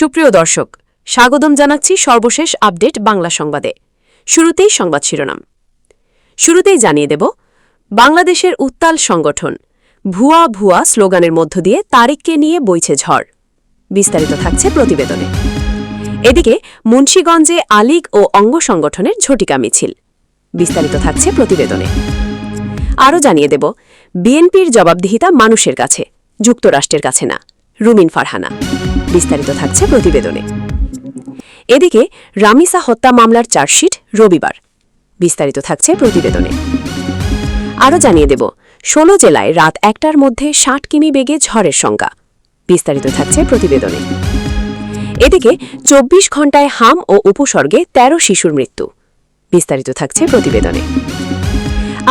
সুপ্রিয় দর্শক, স্বাগতম জানাচ্ছি সর্বশেষ আপডেট বাংলা সংবাদে। শুরুতেই সংবাদ শিরোনাম। শুরুতেই জানিয়ে দেব, বাংলাদেশের উত্তাল সংগঠন ভুয়া ভুয়া স্লোগানের মধ্য দিয়ে তারেককে নিয়ে বইছে ঝড়। বিস্তারিত থাকছে প্রতিবেদনে। এদিকে মুন্সিগঞ্জে আলিগ ও অঙ্গ সংগঠনের ঝটিকা মিছিল। বিস্তারিত থাকছে প্রতিবেদনে। আরও জানিয়ে দেব, বিএনপির জবাবদিহিতা মানুষের কাছে, যুক্তরাষ্ট্রের কাছে না, রুমিন ফারহানা। বিস্তারিত থাকছে প্রতিবেদনে। এদিকে রামিসা হত্যা মামলার চার্জশিট রবিবার। বিস্তারিত থাকছে প্রতিবেদনে। আরও জানিয়ে দেব, ১৬ জেলায় রাত ১টার মধ্যে ৬০ কিমি বেগে ঝড়ের সংখ্যা। বিস্তারিত থাকছে প্রতিবেদনে। এদিকে ২৪ ঘণ্টায় হাম ও উপসর্গে ১৩ শিশুর মৃত্যু। বিস্তারিত থাকছে প্রতিবেদনে।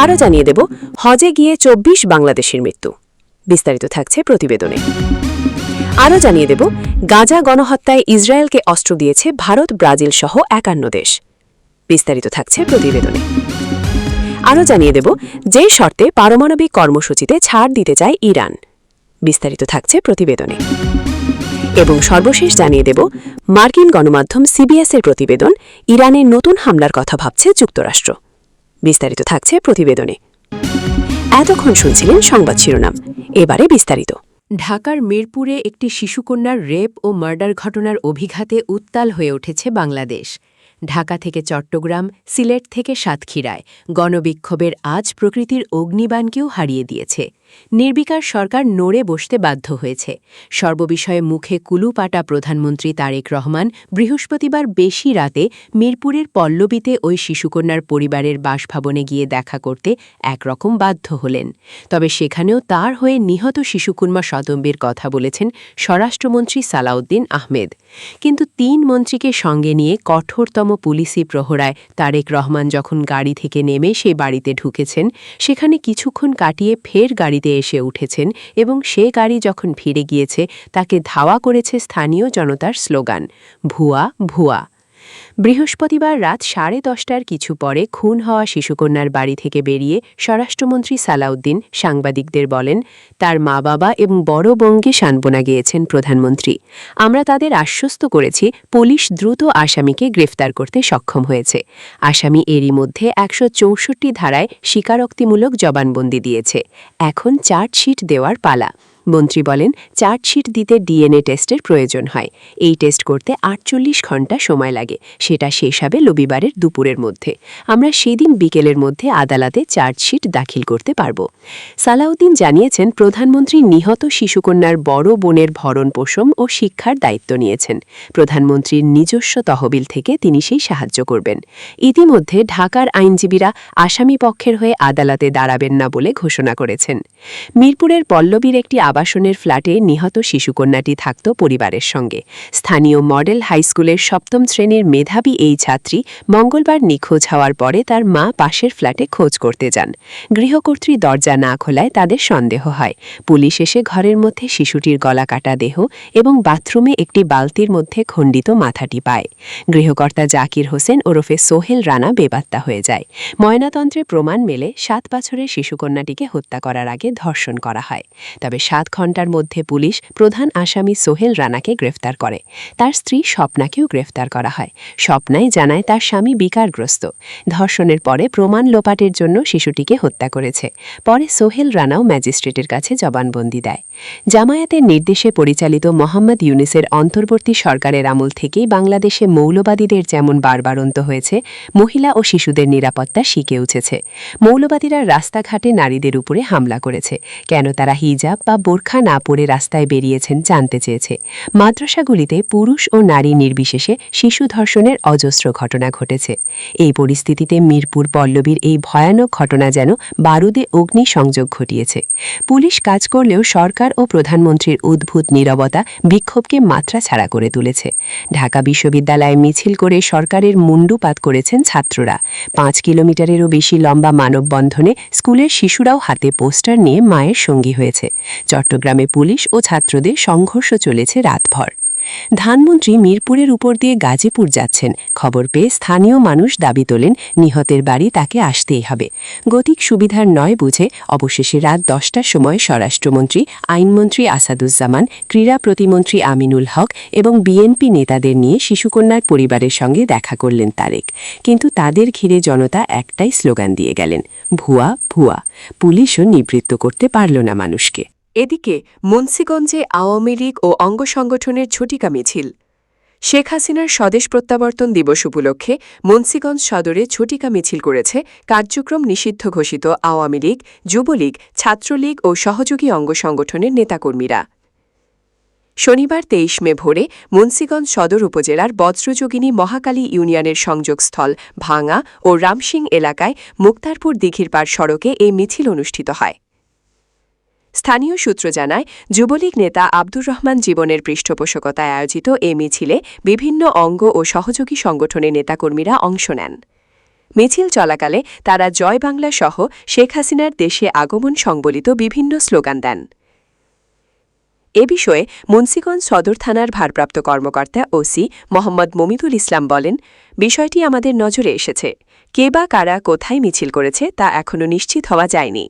আরও জানিয়ে দেব, হজে গিয়ে ২৪ বাংলাদেশের মৃত্যু। বিস্তারিত থাকছে প্রতিবেদনে। আরও জানিয়ে দেব, গাজা গণহত্যায় ইসরায়েলকে অস্ত্র দিয়েছে ভারত, ব্রাজিল সহ ৫১ দেশ। বিস্তারিত থাকছে প্রতিবেদনে। আরও জানিয়ে দেব, যে শর্তে পারমাণবিক কর্মসূচিতে ছাড় দিতে চায় ইরান। বিস্তারিত থাকছে প্রতিবেদনে। এবং সর্বশেষ জানিয়ে দেব, মার্কিন গণমাধ্যম সিবিএসের প্রতিবেদন, ইরানের নতুন হামলার কথা ভাবছে যুক্তরাষ্ট্র। বিস্তারিত থাকছে প্রতিবেদনে। এতক্ষণ শুনছিলেন সংবাদ শিরোনাম, এবারে বিস্তারিত। ঢাকার মিরপুরে একটি শিশুকন্যার রেপ ও মার্ডার ঘটনার অভিঘাতে উত্তাল হয়ে উঠেছে বাংলাদেশ। ঢাকা থেকে চট্টগ্রাম, সিলেট থেকে সাতক্ষীরায় গণবিক্ষোভের আজ প্রকৃতির অগ্নিবাণকেও হারিয়ে দিয়েছে। নির্বিকার সরকার নড়ে বসতে বাধ্য হয়েছে। সর্ববিষয়ে মুখে কুলুপাটা প্রধানমন্ত্রী তারেক রহমান বৃহস্পতিবার বেশি রাতে মিরপুরের পল্লবীতে ওই শিশুকন্যার পরিবারের বাসভবনে গিয়ে দেখা করতে একরকম বাধ্য হলেন। তবে সেখানেও তার হয়ে নিহত শিশুকন্যা সদম্বের কথা বলেছেন স্বরাষ্ট্রমন্ত্রী সালাউদ্দিন আহমেদ। কিন্তু ৩ মন্ত্রীকে সঙ্গে নিয়ে কঠোরতম পুলিশি প্রহরায় তারেক রহমান যখন গাড়ি থেকে নেমে সেই বাড়িতে ঢুকেছেন, সেখানে কিছুক্ষণ কাটিয়ে ফের গাড়িতে এসে উঠেছেন এবং সে গাড়ি যখন ফিরে গিয়েছে তাকে ধাওয়া করেছে স্থানীয় জনতার স্লোগান, ভুয়া ভুয়া। বৃহস্পতিবার রাত 10:30টার কিছু পরে খুন হওয়া শিশুকন্যার বাড়ি থেকে বেরিয়ে স্বরাষ্ট্রমন্ত্রী সালাউদ্দিন সাংবাদিকদের বলেন, তার মা বাবা এবং বড় বোনকে সান্ত্বনা গিয়েছেন প্রধানমন্ত্রী। আমরা তাদের আশ্বস্ত করেছি পুলিশ দ্রুত আসামিকে গ্রেফতার করতে সক্ষম হয়েছে। আসামি এরই মধ্যে ১৬৪ ধারায় স্বীকারোক্তিমূলক জবানবন্দি দিয়েছে। এখন চার্জশিট দেওয়ার পালা। মন্ত্রী বলেন, চার্জশিট দিতে ডিএনএ টেস্টের প্রয়োজন হয়। এই টেস্ট করতে ৪৮ ঘণ্টা সময় লাগে। সেটা শেষ হবে রবিবারের দুপুরের মধ্যে। আমরা সেদিন বিকেলের মধ্যে আদালতে চার্জশিট দাখিল করতে পারব। সালাউদ্দিন জানিয়েছেন, প্রধানমন্ত্রী নিহত শিশুকন্যার বড় বোনের ভরণ-পোষণ ও শিক্ষার দায়িত্ব নিয়েছেন। প্রধানমন্ত্রীর নিজস্ব তহবিল থেকে তিনি সেই সাহায্য করবেন। ইতিমধ্যে ঢাকার আইনজীবীরা আসামি পক্ষের হয়ে আদালতে দাঁড়াবেন না বলে ঘোষণা করেছেন। মিরপুরের পল্লবীর একটি আবাসনের ফ্ল্যাটে নিহত শিশুকন্যাটি থাকত পরিবারের সঙ্গে। স্থানীয় মডেল হাইস্কুলের ৭ম শ্রেণীর মেধাবী এই ছাত্রী মঙ্গলবার নিখোঁজ হওয়ার পরে তার মা পাশের ফ্ল্যাটে খোঁজ করতে যান। গৃহকর্ত্রী দরজা না খোলায় তাদের সন্দেহ হয়। পুলিশ এসে ঘরের মধ্যে শিশুটির গলা কাটা দেহ এবং বাথরুমে একটি বালতির মধ্যে খণ্ডিত মাথাটি পায়। গৃহকর্তা জাকির হোসেন ওরফে সোহেল রানা বেপাত্তা হয়ে যায়। ময়নাতন্ত্রে প্রমাণ মেলে ৭ বছরের শিশুকন্যাটিকে হত্যা করার আগে ধর্ষণ করা হয়। তবে ৭ ঘণ্টার মধ্যে পুলিশ প্রধান আসামি সোহেল রানাকে গ্রেফতার করে। তার স্ত্রী স্বপ্নাকেও গ্রেফতার করা হয়। স্বপ্নাই জানায় তার স্বামী বিকারগ্রস্ত। ধর্ষণের পরে প্রমাণ লোপাটের জন্য শিশুটিকে হত্যা করেছে। পরে সোহেল রানাও ম্যাজিস্ট্রেটের কাছে জবানবন্দি দেয়। জামায়াতের নির্দেশে পরিচালিত মোহাম্মদ ইউনূসের অন্তর্বর্তী সরকারের আমল থেকেই বাংলাদেশে মৌলবাদীদের যেমন বাড়বাড়ন্ত হয়েছে, মহিলা ও শিশুদের নিরাপত্তা শিখে উঠেছে। মৌলবাদীরা রাস্তাঘাটে নারীদের উপরে হামলা করেছে। কেন তারা হিজাব বা বোরখা না পরে রাস্তায় বেরিয়েছেন জানতে চেয়েছে। মাদ্রাসাগুলিতে পুরুষ ও নারী নির্বিশেষে শিশু ধর্ষণের অজস্র ঘটনা ঘটেছে। এই পরিস্থিতিতে মিরপুর পল্লবীর এই ভয়ানক ঘটনা যেন বারুদে অগ্নি সংযোগ ঘটিয়েছে। পুলিশ কাজ করলেও সরকার ও প্রধানমন্ত্রীর উদ্ভূত নীরবতা বিক্ষোভকে মাত্রা ছাড়া করে তুলেছে। ঢাকা বিশ্ববিদ্যালয়ে মিছিল করে সরকারের মুণ্ডুপাত করেছেন ছাত্ররা। ৫ কিলোমিটারেরও বেশি লম্বা মানববন্ধনে স্কুলের শিশুরাও হাতে পোস্টার নিয়ে মায়ের সঙ্গী হয়েছে। চট্টগ্রামে পুলিশ ও ছাত্রদের সংঘর্ষ চলেছে রাতভর। ধানমন্ত্রী মিরপুরের উপর দিয়ে গাজীপুর যাচ্ছেন, খবর পেয়ে স্থানীয় মানুষ দাবি তোলেন নিহতের বাড়ি তাকে আসতেই হবে। গতিক সুবিধার নয় বুঝে অবশেষে রাত 10টার সময় স্বরাষ্ট্রমন্ত্রী, আইনমন্ত্রী আসাদুজ্জামান, ক্রীড়া প্রতিমন্ত্রী আমিনুল হক এবং বিএনপি নেতাদের নিয়ে শিশুকন্যার পরিবারের সঙ্গে দেখা করলেন তারেক। কিন্তু তাদের ঘিরে জনতা একটাই স্লোগান দিয়ে গেলেন, ভুয়া ভুয়া। পুলিশও নিবৃত্ত করতে পারল না মানুষকে। এদিকে মুন্সিগঞ্জে আওয়ামী লীগ ও অঙ্গ সংগঠনের ঝটিকা মিছিল। শেখ হাসিনার স্বদেশ প্রত্যাবর্তন দিবস উপলক্ষে মুন্সিগঞ্জ সদরে ঝটিকা মিছিল করেছে কার্যক্রম নিষিদ্ধ ঘোষিত আওয়ামী লীগ, যুবলীগ, ছাত্রলীগ ও সহযোগী অঙ্গ সংগঠনের নেতাকর্মীরা। শনিবার ২৩ মে ভোরে মুন্সিগঞ্জ সদর উপজেলার বজ্রযোগিনী মহাকালী ইউনিয়নের সংযোগস্থল ভাঙা ও রামসিং এলাকায় মুক্তারপুর দিঘিরপাড় সড়কে এই মিছিল অনুষ্ঠিত হয়। স্থানীয় সূত্র জানায়, যুবলীগ নেতা আব্দুর রহমান জীবনের পৃষ্ঠপোষকতায় আয়োজিত এ মিছিলে বিভিন্ন অঙ্গ ও সহযোগী সংগঠনের নেতাকর্মীরা অংশ নেন। মিছিল চলাকালে তারা জয় বাংলা সহ শেখ হাসিনার দেশে আগমন সংবলিত বিভিন্ন স্লোগান দেন। এ বিষয়ে মুন্সিগঞ্জ সদর থানার ভারপ্রাপ্ত কর্মকর্তা ওসি মোহাম্মদ মমিদুল ইসলাম বলেন, বিষয়টি আমাদের নজরে এসেছে। কে বা কারা কোথায় মিছিল করেছে তা এখনও নিশ্চিত হওয়া যায়নি।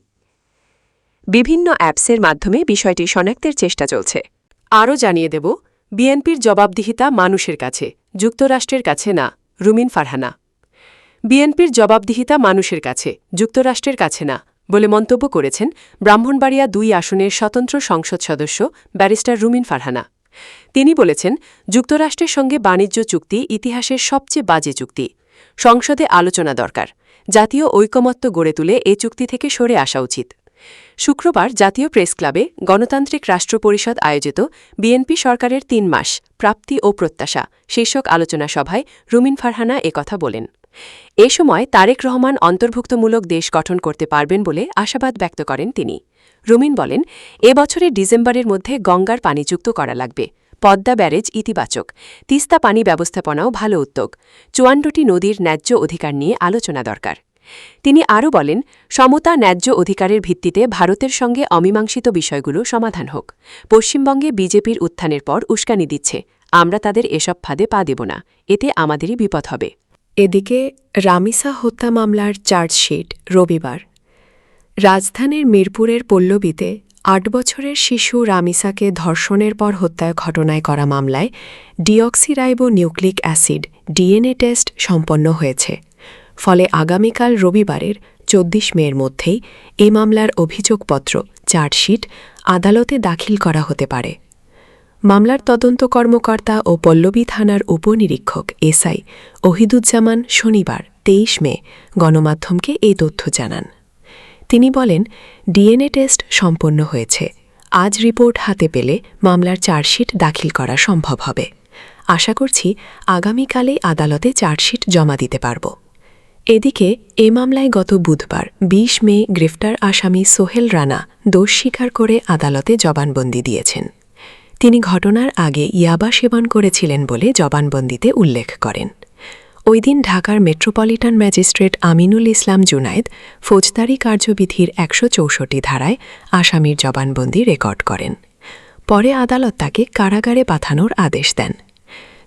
বিভিন্ন অ্যাপসের মাধ্যমে বিষয়টি শনাক্তের চেষ্টা চলছে। আরও জানিয়ে দেব, বিএনপির জবাবদিহিতা মানুষের কাছে, যুক্তরাষ্ট্রের কাছে না। রুমিন ফারহানা। বিএনপির জবাবদিহিতা মানুষের কাছে, যুক্তরাষ্ট্রের কাছে না বলে মন্তব্য করেছেন ব্রাহ্মণবাড়িয়া ২ আসনের স্বতন্ত্র সংসদ সদস্য ব্যারিস্টার রুমিন ফারহানা। তিনি বলেছেন, যুক্তরাষ্ট্রের সঙ্গে বাণিজ্য চুক্তি ইতিহাসের সবচেয়ে বাজে চুক্তি। সংসদে আলোচনা দরকার। জাতীয় ঐকমত্য গড়ে তুলে এ চুক্তি থেকে সরে আসা উচিত। শুক্রবার জাতীয় প্রেস ক্লাবে গণতান্ত্রিক রাষ্ট্র পরিষদ আয়োজিত বিএনপি সরকারের ৩ মাস প্রাপ্তি ও প্রত্যাশা শীর্ষক আলোচনা সভায় রুমিন ফারহানা একথা বলেন। এ সময় তারেক রহমান অন্তর্ভুক্তমূলক দেশ গঠন করতে পারবেন বলে আশাবাদ ব্যক্ত করেন তিনি। রুমিন বলেন, এ বছরের ডিসেম্বরের মধ্যে গঙ্গার পানি যুক্ত করা লাগবে। পদ্মা ব্যারেজ ইতিবাচক। তিস্তা পানি ব্যবস্থাপনাও ভালো উদ্যোগ। ৫৪টি নদীর ন্যায্য অধিকার নিয়ে আলোচনা দরকার। তিনি আরও বলেন, সমতা ন্যায্য অধিকারের ভিত্তিতে ভারতের সঙ্গে অমীমাংসিত বিষয়গুলো সমাধান হোক। পশ্চিমবঙ্গে বিজেপির উত্থানের পর উস্কানি দিচ্ছে। আমরা তাদের এসব ফাঁদে পা দেব না। এতে আমাদেরই বিপদ হবে। এদিকে রামিসা হত্যা মামলার চার্জশিট রবিবার। রাজধানীর মিরপুরের পল্লবীতে ৮ বছরের শিশু রামিসাকে ধর্ষণের পর হত্যার ঘটনায় করা মামলায় deoxyribo nucleic acid DNA test সম্পন্ন হয়েছে। ফলে আগামীকাল রবিবারের ২৪ মের মধ্যেই এ মামলার অভিযোগপত্র চার্জশিট আদালতে দাখিল করা হতে পারে। মামলার তদন্ত কর্মকর্তা ও পল্লবী থানার উপনিরীক্ষক এসআই ওহিদুজ্জামান শনিবার ২৩ মে গণমাধ্যমকে এই তথ্য জানান। তিনি বলেন, ডিএনএ টেস্ট সম্পন্ন হয়েছে। আজ রিপোর্ট হাতে পেলে মামলার চার্জশিট দাখিল করা সম্ভব হবে। আশা করছি আগামীকালেই আদালতে চার্জশিট জমা দিতে পারব। এদিকে এ মামলায় গত বুধবার ২০ মে গ্রেফতার আসামি সোহেল রানা দোষ স্বীকার করে আদালতে জবানবন্দি দিয়েছেন। তিনি ঘটনার আগে ইয়াবা সেবন করেছিলেন বলে জবানবন্দিতে উল্লেখ করেন। ওই দিন ঢাকার মেট্রোপলিটন ম্যাজিস্ট্রেট আমিনুল ইসলাম জুনায়েদ ফৌজদারি কার্যবিধির ১৬৪ ধারায় আসামির জবানবন্দি রেকর্ড করেন। পরে আদালত তাকে কারাগারে পাঠানোর আদেশ দেন।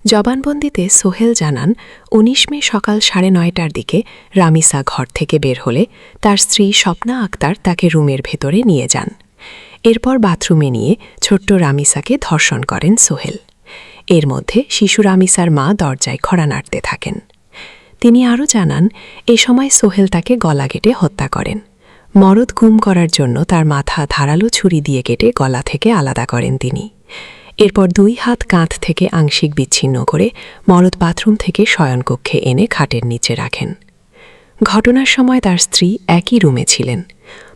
জবানবন্দিতে সোহেল জানান, ১৯ মে সকাল ৯:৩০টার দিকে রামিসা ঘর থেকে বের হলে তার স্ত্রী স্বপ্না আক্তার তাকে রুমের ভেতরে নিয়ে যান। এরপর বাথরুমে নিয়ে ছোট্ট রামিসাকে ধর্ষণ করেন সোহেল। এর মধ্যে শিশু রামিসার মা দরজায় কড়া নাড়তে থাকেন। তিনি আরও জানান, এ সময় সোহেল তাকে গলা কেটে হত্যা করেন। মরদ গুম করার জন্য তার মাথা ধারালো ছুরি দিয়ে কেটে গলা থেকে আলাদা করেন তিনি। এরপর ২ হাত কাঁধ থেকে আংশিক বিচ্ছিন্ন করে মরদ বাথরুম থেকে শয়নকক্ষে এনে খাটের নিচে রাখেন। ঘটনার সময় তার স্ত্রী একই রুমে ছিলেন।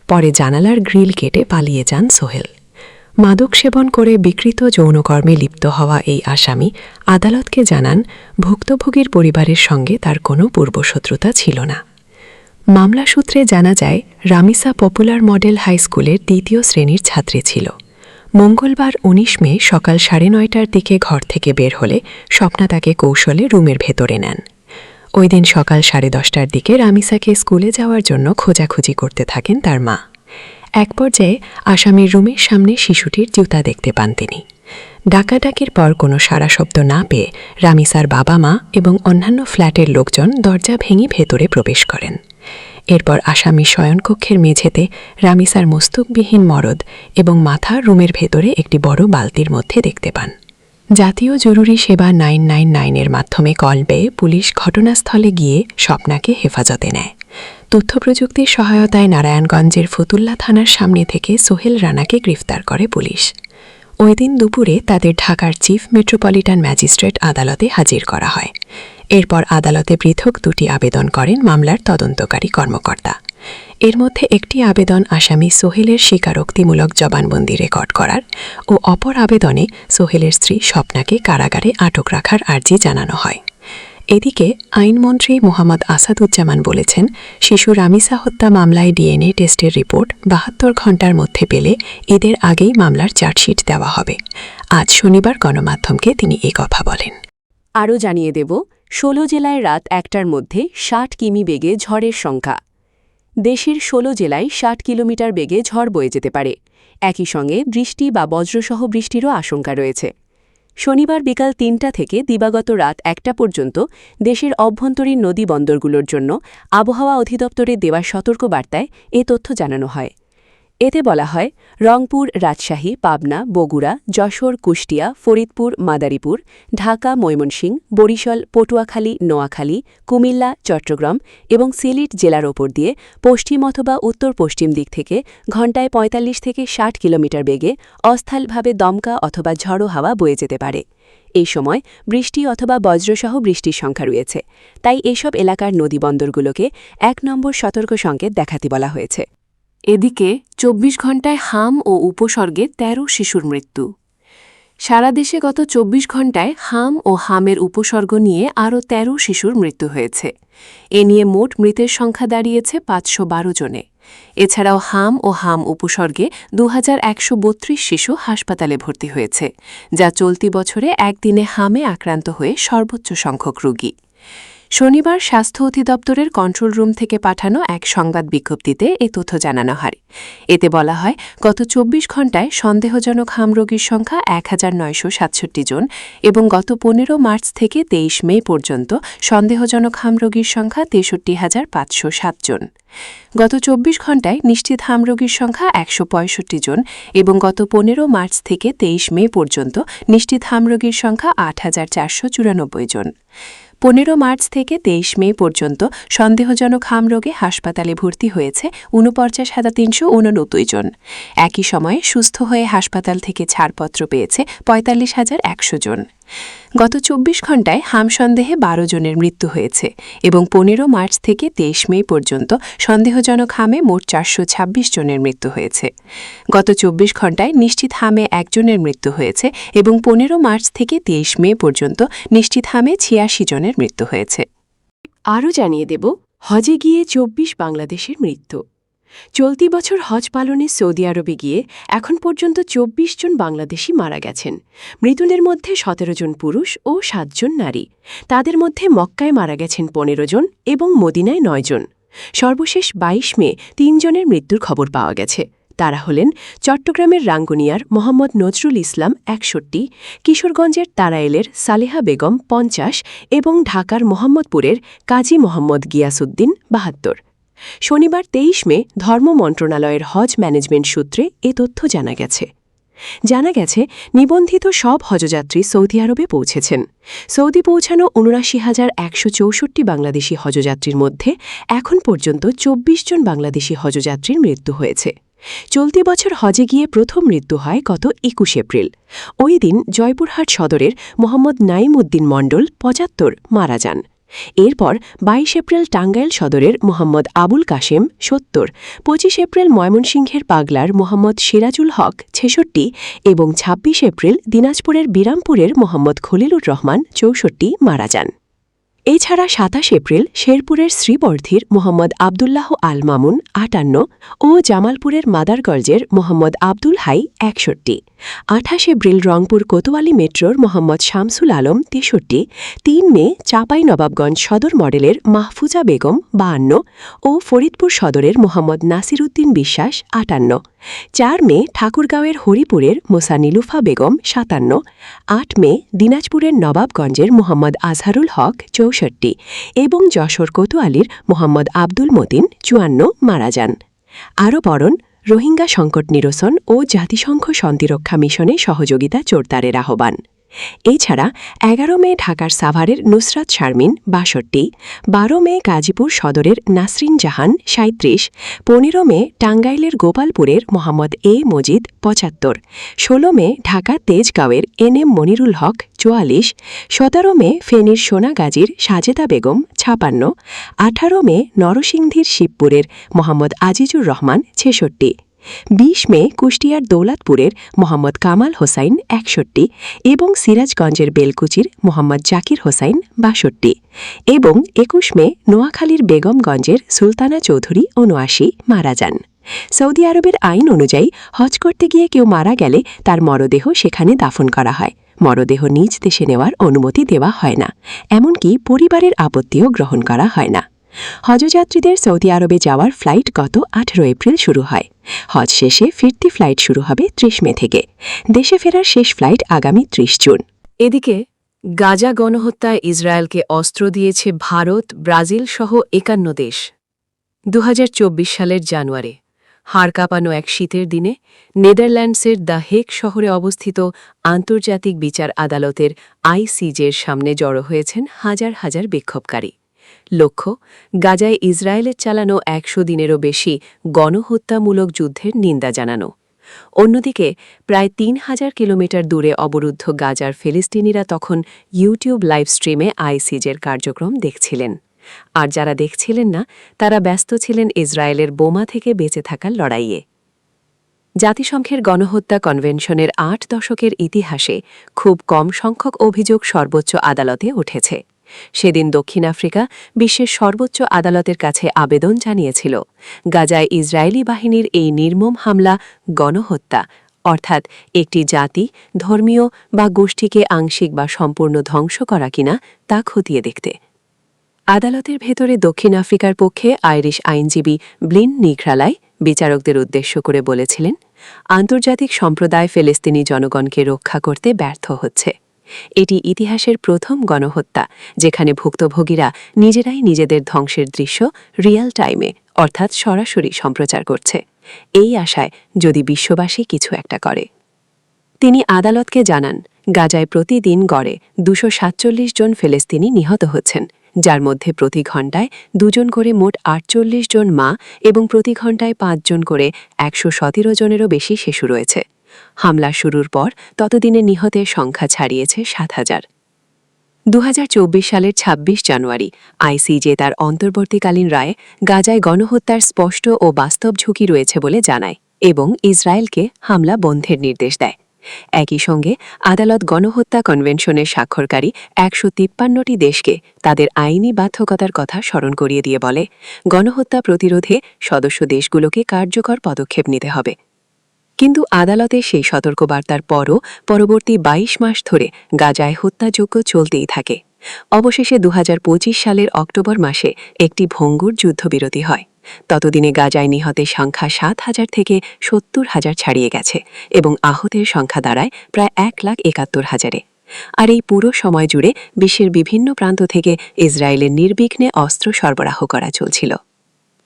পরে জানালার গ্রিল কেটে পালিয়ে যান সোহেল। মাদক সেবন করে বিকৃত যৌনকর্মে লিপ্ত হওয়া এই আসামি আদালতকে জানান, ভুক্তভোগীর পরিবারের সঙ্গে তার কোনো পূর্বশত্রুতা ছিল না। মামলা সূত্রে জানা যায়, রামিসা পপুলার মডেল হাই স্কুলের ২য় শ্রেণীর ছাত্রী ছিল। মঙ্গলবার ১৯ মে সকাল ৯:৩০টার দিকে ঘর থেকে বের হলে স্বপ্না তাকে কৌশলে রুমের ভেতরে নেন। ওই দিন সকাল ১০:৩০টার দিকে রামিসাকে স্কুলে যাওয়ার জন্য খোঁজাখুঁজি করতে থাকেন তার মা। এক পর্যায়ে আসামির রুমের সামনে শিশুটির জুতা দেখতে পান তিনি। ডাকাডাকির পর কোনো সাড়া শব্দ না পেয়ে রামিসার বাবা মা এবং অন্যান্য ফ্ল্যাটের লোকজন দরজা ভেঙে ভেতরে প্রবেশ করেন। এরপর আসামি শয়নকক্ষের মেঝেতে রামিসার মস্তকবিহীন মরদ এবং মাথা রুমের ভেতরে একটি বড় বালতির মধ্যে দেখতে পান। জাতীয় জরুরি সেবা 999-এর মাধ্যমে কল পেয়ে পুলিশ ঘটনাস্থলে গিয়ে স্বপ্নাকে হেফাজতে নেয়। তথ্যপ্রযুক্তির সহায়তায় নারায়ণগঞ্জের ফতুল্লা থানার সামনে থেকে সোহেল রানাকে গ্রেফতার করে পুলিশ। ওই দিন দুপুরে তাদের ঢাকার চিফ মেট্রোপলিটন ম্যাজিস্ট্রেট আদালতে হাজির করা হয়। এরপর আদালতে পৃথক দুটি আবেদন করেন মামলার তদন্তকারী কর্মকর্তা। এর মধ্যে একটি আবেদন আসামি সোহেলের স্বীকারোক্তিমূলক জবানবন্দি রেকর্ড করার ও অপর আবেদনে সোহেলের স্ত্রী স্বপ্নাকে কারাগারে আটক রাখার আর্জি জানানো হয়। এদিকে আইনমন্ত্রী মোহাম্মদ আসাদুজ্জামান বলেছেন, শিশু রামিসা হত্যা মামলায় ডিএনএ টেস্টের রিপোর্ট ৭২ ঘণ্টার মধ্যে পেলে ঈদের আগেই মামলার চার্জশিট দেওয়া হবে। আজ শনিবার গণমাধ্যমকে তিনি এ কথা বলেন। আরও জানিয়ে দেব, ১৬ জেলায় রাত ১টার মধ্যে ৬০ কিমি বেগে ঝড়ের সংখ্যা। দেশের ১৬ জেলায় ৬০ কিলোমিটার বেগে ঝড় বয়ে যেতে পারে। একই সঙ্গে বৃষ্টি বা বজ্রসহ বৃষ্টিরও আশঙ্কা রয়েছে। শনিবার বিকাল ৩টা থেকে দিবাগত রাত ১টা পর্যন্ত দেশের অভ্যন্তরীণ নদী বন্দরগুলোর জন্য আবহাওয়া অধিদপ্তরের দেওয়া সতর্কবার্তায় এ তথ্য জানানো হয়। এতে বলা হয়, রংপুর, রাজশাহী, পাবনা, বগুড়া, যশোর, কুষ্টিয়া, ফরিদপুর, মাদারীপুর, ঢাকা, ময়মনসিংহ, বরিশাল, পটুয়াখালী, নোয়াখালী, কুমিল্লা, চট্টগ্রাম এবং সিলেট জেলার ওপর দিয়ে পশ্চিম অথবা উত্তর পশ্চিম দিক থেকে ঘণ্টায় ৪৫ থেকে ৬০ কিলোমিটার বেগে অস্থায়ীভাবে দমকা অথবা ঝড়ো হাওয়া বয়ে যেতে পারে। এই সময় বৃষ্টি অথবা বজ্রসহ বৃষ্টির সংখ্যা রয়েছে, তাই এসব এলাকার নদীবন্দরগুলোকে ১ নম্বর সতর্ক সংকেত দেখাতে বলা হয়েছে। এদিকে ২৪ ঘণ্টায় হাম ও উপসর্গে ১৩ শিশুর মৃত্যু। সারা দেশে গত ২৪ ঘণ্টায় হাম ও হামের উপসর্গ নিয়ে আরও ১৩ শিশুর মৃত্যু হয়েছে। এ নিয়ে মোট মৃতের সংখ্যা দাঁড়িয়েছে ৫১২ জনে। এছাড়াও হাম ও হাম উপসর্গে ২১৩২ শিশু হাসপাতালে ভর্তি হয়েছে, যা চলতি বছরে একদিনে হামে আক্রান্ত হয়ে সর্বোচ্চ সংখ্যক রোগী। শনিবার স্বাস্থ্য অধিদপ্তরের কন্ট্রোল রুম থেকে পাঠানো এক সংবাদ বিজ্ঞপ্তিতে এ তথ্য জানানো হয়। এতে বলা হয়, গত ২৪ ঘণ্টায় সন্দেহজনক হাম রোগীর সংখ্যা ১৯৬৭ জন এবং গত ১৫ মার্চ থেকে ২৩ মে পর্যন্ত সন্দেহজনক হাম রোগীর সংখ্যা ৬৩,৫০৭ জন। গত ২৪ ঘণ্টায় নিশ্চিত হাম রোগীর সংখ্যা ১৬৫ জন এবং গত ১৫ মার্চ থেকে ২৩ মে পর্যন্ত নিশ্চিত হাম রোগীর সংখ্যা ৮,৪৯৪ জন। ১৫ মার্চ থেকে ২৩ মে পর্যন্ত সন্দেহজনক হাম রোগে হাসপাতালে ভর্তি হয়েছে ৪৯,৩৮৯ জন। একই সময়ে সুস্থ হয়ে হাসপাতাল থেকে ছাড়পত্র পেয়েছে ৪৫,১০০ জন। গত ২৪ ঘণ্টায় হাম সন্দেহে ১২ জনের মৃত্যু হয়েছে এবং ১৫ মার্চ থেকে ২৩ মে পর্যন্ত সন্দেহজনক হামে মোট ৪২৬ জনের মৃত্যু হয়েছে। গত ২৪ ঘণ্টায় নিশ্চিত হামে ১ জনের মৃত্যু হয়েছে এবং ১৫ মার্চ থেকে ২৩ মে পর্যন্ত নিশ্চিত হামে ৮৬ জনের মৃত্যু হয়েছে। আরও জানিয়ে দেব, হজে গিয়ে ২৪ বাংলাদেশের মৃত্যু। চলতি বছর হজ পালনে সৌদি আরবে গিয়ে এখন পর্যন্ত ২৪ জন বাংলাদেশি মারা গেছেন। মৃতদের মধ্যে ১৭ জন পুরুষ ও ৭ জন নারী। তাদের মধ্যে মক্কায় মারা গেছেন ১৫ জন এবং মদিনায় ৯ জন। সর্বশেষ ২২ মে ৩ জনের মৃত্যুর খবর পাওয়া গেছে। তারা হলেন চট্টগ্রামের রাঙ্গুনিয়ার মোহাম্মদ নজরুল ইসলাম ৬১, কিশোরগঞ্জের তারাইলের সালেহা বেগম ৫০ এবং ঢাকার মোহাম্মদপুরের কাজী মোহাম্মদ গিয়াসউদ্দিন ৭২। শনিবার ২৩ মে ধর্ম মন্ত্রণালয়ের হজ ম্যানেজমেন্ট সূত্রে এ তথ্য জানা গেছে নিবন্ধিত সব হজযাত্রী সৌদি আরবে পৌঁছেছেন। সৌদি পৌঁছানো ৭৯,১৬৪ বাংলাদেশি হজযাত্রীর মধ্যে এখন পর্যন্ত ২৪ জন বাংলাদেশি হজযাত্রীর মৃত্যু হয়েছে। চলতি বছর হজে গিয়ে প্রথম মৃত্যু হয় গত ২১ এপ্রিল। ওই দিন জয়পুরহাট সদরের মোহাম্মদ নাইম উদ্দিন মণ্ডল ৭৫ মারা যান। এরপর ২২ এপ্রিল টাঙ্গাইল সদরের মোহাম্মদ আবুল কাশেম ৭০, ২৫ এপ্রিল ময়মনসিংহের পাগলার মোহাম্মদ সিরাজুল হক ৬৬ এবং ২৬ এপ্রিল দিনাজপুরের বিরামপুরের মোহাম্মদ খলিলুর রহমান ৬৪ মারা যান। এছাড়া ২৭ এপ্রিল শেরপুরের শ্রীবর্ধির মোহাম্মদ আবদুল্লাহ আল মামুন ৫৮ ও জামালপুরের মাদারগঞ্জের মোহাম্মদ আব্দুল হাই ৬১। 28 এপ্রিল রংপুর কোতোয়ালি মেট্রোর মোহাম্মদ শামসুল আলম 63, 3 মে চাঁপাইনবাবগঞ্জ সদর মডেলের মাহফুজা বেগম 52 ও ফরিদপুর সদরের মোহাম্মদ নাসিরউদ্দিন বিশ্বাস 58, 4 মে ঠাকুরগাঁওয়ের হরিপুরের মোসা নীলুফা বেগম 57, 8 মে দিনাজপুরের নবাবগঞ্জের মোহাম্মদ আজহারুল হক 64 এবং যশোর কোতোয়ালির মোহাম্মদ আব্দুল মতিন 54 মারা যান। আরও পড়ুন রোহিঙ্গা সংকট নিরসন ও জাতিসংঘ শান্তিরক্ষা মিশনে সহযোগিতা জোরদারের আহ্বান। এছাড়া 11 মে ঢাকার সাভারের নুসরাত শারমিন 62, 12 মে গাজীপুর সদরের নাসরিন জাহান 37, 15 মে টাঙ্গাইলের গোপালপুরের মোহাম্মদ এ মজিদ 75, 16 মে ঢাকা তেজগাঁওয়ের এনএম মনিরুল হক 44, 17 মে ফেনীর সোনাগাজীর সাজেদা বেগম 56, 18 মে নরসিংদীর শিবপুরের মোহাম্মদ আজিজুর রহমান 66, 20 মে কুষ্টিয়ার দৌলতপুরের মোহাম্মদ কামাল হোসাইন 61 এবং সিরাজগঞ্জের বেলকুচির মোহাম্মদ জাকির হোসাইন 62 এবং 21 মে নোয়াখালীর বেগমগঞ্জের সুলতানা চৌধুরী 79 মারা যান। সৌদি আরবের আইন অনুযায়ী হজ করতে গিয়ে কেউ মারা গেলে তার মরদেহ সেখানে দাফন করা হয়। মরদেহ নিজ দেশে নেওয়ার অনুমতি দেওয়া হয় না, এমনকি পরিবারের আপত্তিও গ্রহণ করা হয় না। হজযাত্রীদের সৌদি আরবে যাওয়ার ফ্লাইট গত 18 এপ্রিল শুরু হয়। হজ শেষে ফিরতি ফ্লাইট শুরু হবে 30 মে থেকে। দেশে ফেরার শেষ ফ্লাইট আগামী 30 জুন। এদিকে গাজা গণহত্যায় ইসরায়েলকে অস্ত্র দিয়েছে ভারত, ব্রাজিল সহ 51 দেশ। 2024 সালের জানুয়ারি হাড় কাঁপানো এক শীতের দিনে নেদারল্যান্ডসের দ্য হেগ শহরে অবস্থিত আন্তর্জাতিক বিচার আদালতের আইসিজের সামনে জড়ো হয়েছেন হাজার হাজার বিক্ষোভকারী। লক্ষ্য গাজায় ইসরায়েলের চালানো 100 দিনেরও বেশি গণহত্যামূলক যুদ্ধের নিন্দা জানানো। অন্যদিকে প্রায় 3000 কিলোমিটার দূরে অবরুদ্ধ গাজার ফিলিস্তিনিরা তখন ইউটিউব লাইভ স্ট্রিমে আইসিজের কার্যক্রম দেখছিলেন। আর যারা দেখছিলেন না তারা ব্যস্ত ছিলেন ইসরায়েলের বোমা থেকে বেঁচে থাকার লড়াইয়ে। জাতিসংঘের গণহত্যা কনভেনশনের 8 দশকের ইতিহাসে খুব কম সংখ্যক অভিযোগ সর্বোচ্চ আদালতে উঠেছে। সেদিন দক্ষিণ আফ্রিকা বিশ্বের সর্বোচ্চ আদালতের কাছে আবেদন জানিয়েছিল গাজায় ইসরায়েলি বাহিনীর এই নির্মম হামলা গণহত্যা, অর্থাৎ একটি জাতি, ধর্মীয় বা গোষ্ঠীকে আংশিক বা সম্পূর্ণ ধ্বংস করা কিনা তা খতিয়ে দেখতে। আদালতের ভেতরে দক্ষিণ আফ্রিকার পক্ষে আইরিশ আইনজীবী ব্লিন নিগ্রালাই বিচারকদের উদ্দেশ্য করে বলেছিলেন, আন্তর্জাতিক সম্প্রদায় ফিলিস্তিনি জনগণকে রক্ষা করতে ব্যর্থ হচ্ছে। এটি ইতিহাসের প্রথম গণহত্যা যেখানে ভুক্তভোগীরা নিজেরাই নিজেদের ধ্বংসের দৃশ্য রিয়েল টাইমে অর্থাৎ সরাসরি সম্প্রচার করছে, এই আশায় যদি বিশ্ববাসী কিছু একটা করে। তিনি আদালতকে জানান, গাজায় প্রতিদিন গড়ে 247 জন ফিলিস্তিনি নিহত হচ্ছেন, যার মধ্যে প্রতি ঘণ্টায় 2 জন করে মোট 48 জন মা এবং প্রতি ঘণ্টায় 5 জন করে 117 জনেরও বেশি শিশু রয়েছে। হামলা শুরুর পর ততদিনে নিহতের সংখ্যা ছাড়িয়েছে 7000। 2024 সালের 26 জানুয়ারি আইসিজে তার অন্তর্বর্তীকালীন রায়ে গাজায় গণহত্যার স্পষ্ট ও বাস্তব ঝুঁকি রয়েছে বলে জানায় এবং ইসরায়েলকে হামলা বন্ধের নির্দেশ দেয়। একই সঙ্গে আদালত গণহত্যা কনভেনশনের স্বাক্ষরকারী 153টি দেশকে তাদের আইনি বাধ্যকতার কথা স্মরণ করিয়ে দিয়ে বলে, গণহত্যা প্রতিরোধে সদস্য দেশগুলোকে কার্যকর পদক্ষেপ নিতে হবে। কিন্তু আদালতের সেই সতর্কবার্তার পরও পরবর্তী 22 মাস ধরে গাজায় হত্যাযজ্ঞ চলতেই থাকে। অবশেষে 2025 সালের অক্টোবর মাসে একটি ভঙ্গুর যুদ্ধবিরতি হয়। ততদিনে গাজায় নিহতের সংখ্যা 7000 থেকে 70000 ছাড়িয়ে গেছে এবং আহতের সংখ্যা দাঁড়ায় প্রায় 1,71,000-এ। আর এই পুরো সময় জুড়ে বিশ্বের বিভিন্ন প্রান্ত থেকে ইসরায়েলের নির্বিঘ্নে অস্ত্র সরবরাহ করা চলছিল।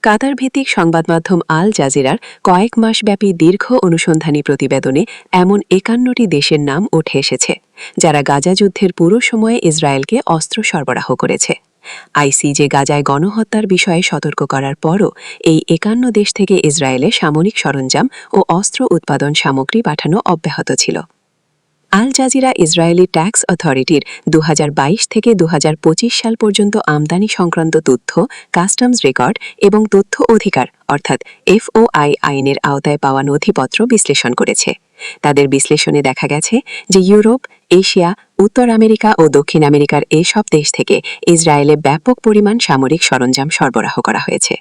কাতার ভিত্তিক সংবাদমাধ্যম আল জাজিরার কয়েক মাসব্যাপী দীর্ঘ অনুসন্ধানী প্রতিবেদনে এমন 51টি দেশের নাম উঠে এসেছে যারা গাজা যুদ্ধের পুরো সময়ে ইসরায়েলকে অস্ত্র সরবরাহ করেছে। আইসিজে গাজায় গণহত্যার বিষয়ে সতর্ক করার পরও এই 51 দেশ থেকে ইসরায়েলে সামরিক সরঞ্জাম ও অস্ত্র উৎপাদন সামগ্রী পাঠানো অব্যাহত ছিল। আল জাজিরা ইসরায়েলি ট্যাক্স অথরিটির 2022 থেকে 2025 সাল পর্যন্ত আমদানি সংক্রান্ত তথ্য, কাস্টমস রেকর্ড এবং তথ্য অধিকার অর্থাৎ FOI আইনের আওতায় পাওয়া নথিপত্র বিশ্লেষণ করেছে। তাদের বিশ্লেষণে দেখা গেছে যে ইউরোপ, এশিয়া, উত্তর আমেরিকা ও দক্ষিণ আমেরিকার এসব দেশ থেকে ইসরায়েলে ব্যাপক পরিমাণ সামরিক সরঞ্জাম সরবরাহ করা হয়েছে।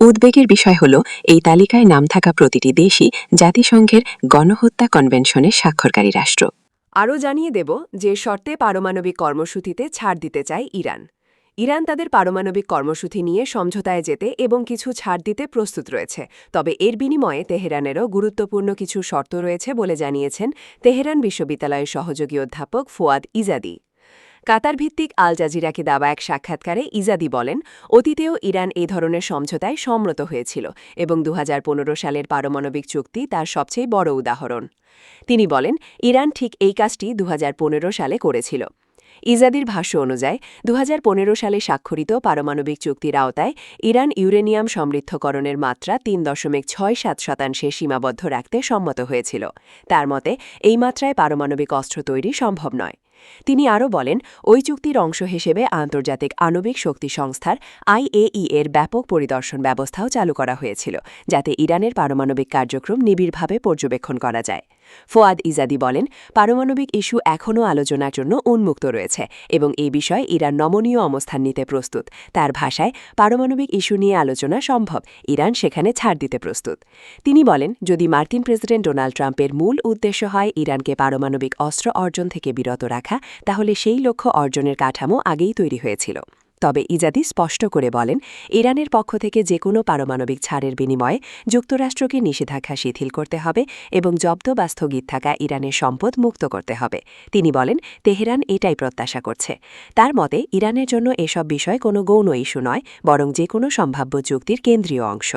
উদ্বেগের বিষয় হল এই তালিকায় নাম থাকা প্রতিটি দেশই জাতিসংঘের গণহত্যা কনভেনশনের স্বাক্ষরকারী রাষ্ট্র। আরও জানিয়ে দেব যে শর্তে পারমাণবিক কর্মসূচিতে ছাড় দিতে চায় ইরান। ইরান তাদের পারমাণবিক কর্মসূচি নিয়ে সমঝোতায় যেতে এবং কিছু ছাড় দিতে প্রস্তুত রয়েছে, তবে এর বিনিময়ে তেহরানেরও গুরুত্বপূর্ণ কিছু শর্ত রয়েছে বলে জানিয়েছেন তেহরান বিশ্ববিদ্যালয়ের সহযোগী অধ্যাপক ফুয়াদ ইজাদি। কাতার ভিত্তিক আল জাজিরাকে দেওয়া এক সাক্ষাৎকারে ইজাদি বলেন, অতীতেও ইরান এই ধরনের সমঝোতায় সম্মত হয়েছিল এবং 2015 সালের পারমাণবিক চুক্তি তার সবচেয়ে বড় উদাহরণ। তিনি বলেন, ইরান ঠিক এই কাজটি 2015 সালে করেছিল। ইজাদির ভাষ্য অনুযায়ী 2015 সালে স্বাক্ষরিত পারমাণবিক চুক্তির আওতায় ইরান ইউরেনিয়াম সমৃদ্ধকরণের মাত্রা 3.67% সীমাবদ্ধ রাখতে সম্মত হয়েছিল। তার মতে এই মাত্রায় পারমাণবিক অস্ত্র তৈরি সম্ভব নয়। তিনি আরও বলেন, ওই চুক্তির অংশ হিসেবে আন্তর্জাতিক আণবিক শক্তি সংস্থার IAEA এর ব্যাপক পরিদর্শন ব্যবস্থাও চালু করা হয়েছিল, যাতে ইরানের পারমাণবিক কার্যক্রম নিবিড়ভাবে পর্যবেক্ষণ করা যায়। ফোয়াদ ইজাদি বলেন, পারমাণবিক ইস্যু এখনও আলোচনার জন্য উন্মুক্ত রয়েছে এবং এই বিষয়ে ইরান নমনীয় অবস্থান নিতে প্রস্তুত। তার ভাষায়, পারমাণবিক ইস্যু নিয়ে আলোচনা সম্ভব, ইরান সেখানে ছাড় দিতে প্রস্তুত। তিনি বলেন, যদি মার্কিন প্রেসিডেন্ট ডোনাল্ড ট্রাম্পের মূল উদ্দেশ্য হয় ইরানকে পারমাণবিক অস্ত্র অর্জন থেকে বিরত রাখা, তাহলে সেই লক্ষ্য অর্জনের কাঠামো আগেই তৈরি হয়েছিল। তবে ইজাদি স্পষ্ট করে বলেন, ইরানের পক্ষ থেকে যে কোনো পারমাণবিক ছাড়ের বিনিময়ে যুক্তরাষ্ট্রকে নিষেধাজ্ঞা শিথিল করতে হবে এবং জব্দ বা স্থগিত থাকা ইরানের সম্পদ মুক্ত করতে হবে। তিনি বলেন, তেহরান এটাই প্রত্যাশা করছে। তার মতে, ইরানের জন্য এসব বিষয় কোনো গৌণ ইস্যু নয়, বরং যে কোনো সম্ভাব্য চুক্তির কেন্দ্রীয় অংশ।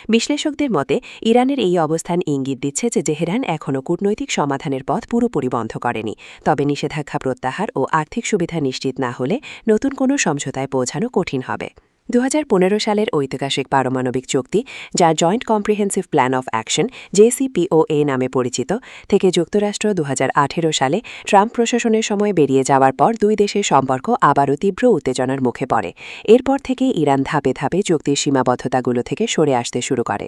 বিশ্লেষকদের মতে, ইরানের এই অবস্থান ইঙ্গিত দিচ্ছে যে তেহরান এখনও কূটনৈতিক সমাধানের পথ পুরোপুরি বন্ধ করেনি, তবে নিষেধাজ্ঞা প্রত্যাহার ও আর্থিক সুবিধা নিশ্চিত না হলে নতুন কোনো সমঝোতায় পৌঁছানো কঠিন হবে। 2015 সালের ঐতিহাসিক পারমাণবিক চুক্তি, যা joint comprehensive plan of action JCPOA নামে পরিচিত, থেকে যুক্তরাষ্ট্র 2018 সালে ট্রাম্প প্রশাসনের সময় বেরিয়ে যাওয়ার পর দুই দেশের সম্পর্ক আবারও তীব্র উত্তেজনার মুখে পড়ে। এরপর থেকে ইরান ধাপে ধাপে চুক্তির সীমাবদ্ধতাগুলো থেকে সরে আসতে শুরু করে।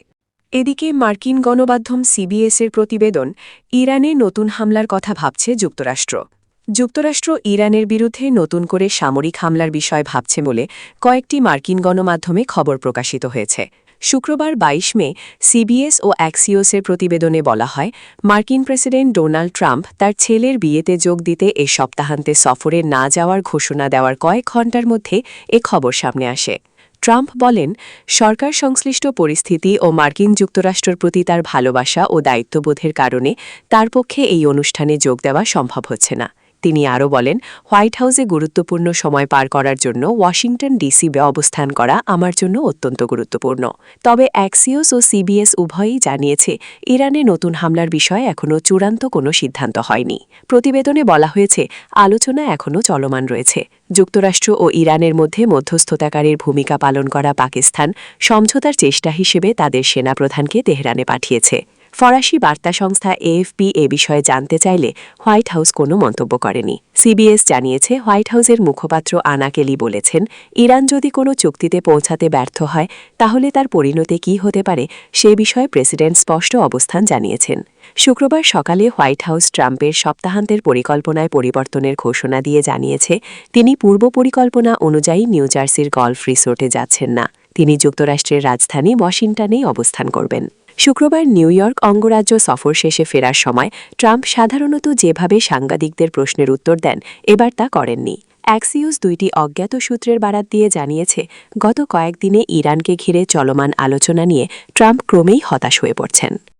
এদিকে মার্কিন গণমাধ্যম CBS-এর প্রতিবেদন, ইরানে নতুন হামলার কথা ভাবছে যুক্তরাষ্ট্র। যুক্তরাষ্ট্র ইরানের বিরুদ্ধে নতুন করে সামরিক হামলার বিষয় ভাবছে বলে কয়েকটি মার্কিন গণমাধ্যমে খবর প্রকাশিত হয়েছে। শুক্রবার 22 মে CBS ও Axios-এর প্রতিবেদনে বলা হয়, মার্কিন প্রেসিডেন্ট ডোনাল্ড ট্রাম্প তার ছেলের বিয়েতে যোগ দিতে এ সপ্তাহান্তে সফরে না যাওয়ার ঘোষণা দেওয়ার কয়েক ঘণ্টার মধ্যে এ খবর সামনে আসে। ট্রাম্প বলেন, সরকার সংশ্লিষ্ট পরিস্থিতি ও মার্কিন যুক্তরাষ্ট্রের প্রতি তার ভালোবাসা ও দায়িত্ববোধের কারণে তার পক্ষে এই অনুষ্ঠানে যোগ দেওয়া সম্ভব হচ্ছে না। তিনি আরও বলেন, হোয়াইট হাউসে গুরুত্বপূর্ণ সময় পার করার জন্য ওয়াশিংটন ডিসি অবস্থান করা আমার জন্য অত্যন্ত গুরুত্বপূর্ণ। তবে Axios ও CBS উভয়ই জানিয়েছে, ইরানে নতুন হামলার বিষয়ে এখনও চূড়ান্ত কোনো সিদ্ধান্ত হয়নি। প্রতিবেদনে বলা হয়েছে, আলোচনা এখনও চলমান রয়েছে। যুক্তরাষ্ট্র ও ইরানের মধ্যে মধ্যস্থতাকারীর ভূমিকা পালন করা পাকিস্তান সমঝোতার চেষ্টা হিসেবে তাদের সেনাপ্রধানকে তেহরানে পাঠিয়েছে। ফরাসি বার্তা সংস্থা AFP এ বিষয়ে জানতে চাইলে হোয়াইট হাউস কোনো মন্তব্য করেনি। CBS জানিয়েছে, হোয়াইট হাউসের মুখপাত্র আনা কেলি বলেছেন, ইরান যদি কোনো চুক্তিতে পৌঁছাতে ব্যর্থ হয় তাহলে তার পরিণতি কী হতে পারে সে বিষয়ে প্রেসিডেন্ট স্পষ্ট অবস্থান জানিয়েছেন। শুক্রবার সকালে হোয়াইট হাউস ট্রাম্পের সপ্তাহান্তের পরিকল্পনায় পরিবর্তনের ঘোষণা দিয়ে জানিয়েছে, তিনি পূর্ব পরিকল্পনা অনুযায়ী নিউ জার্সির গলফ রিসোর্টে যাচ্ছেন না। তিনি যুক্তরাষ্ট্রের রাজধানী ওয়াশিংটনেই অবস্থান করবেন। শুক্রবার নিউ ইয়র্ক অঙ্গরাজ্য সফর শেষে ফেরার সময় ট্রাম্প সাধারণত যেভাবে সাংবাদিকদের প্রশ্নের উত্তর দেন, এবার তা করেননি। Axios দুইটি অজ্ঞাত সূত্রের বারাত দিয়ে জানিয়েছে, গত কয়েকদিনে ইরানকে ঘিরে চলমান আলোচনা নিয়ে ট্রাম্প ক্রমেই হতাশ হয়ে পড়ছেন।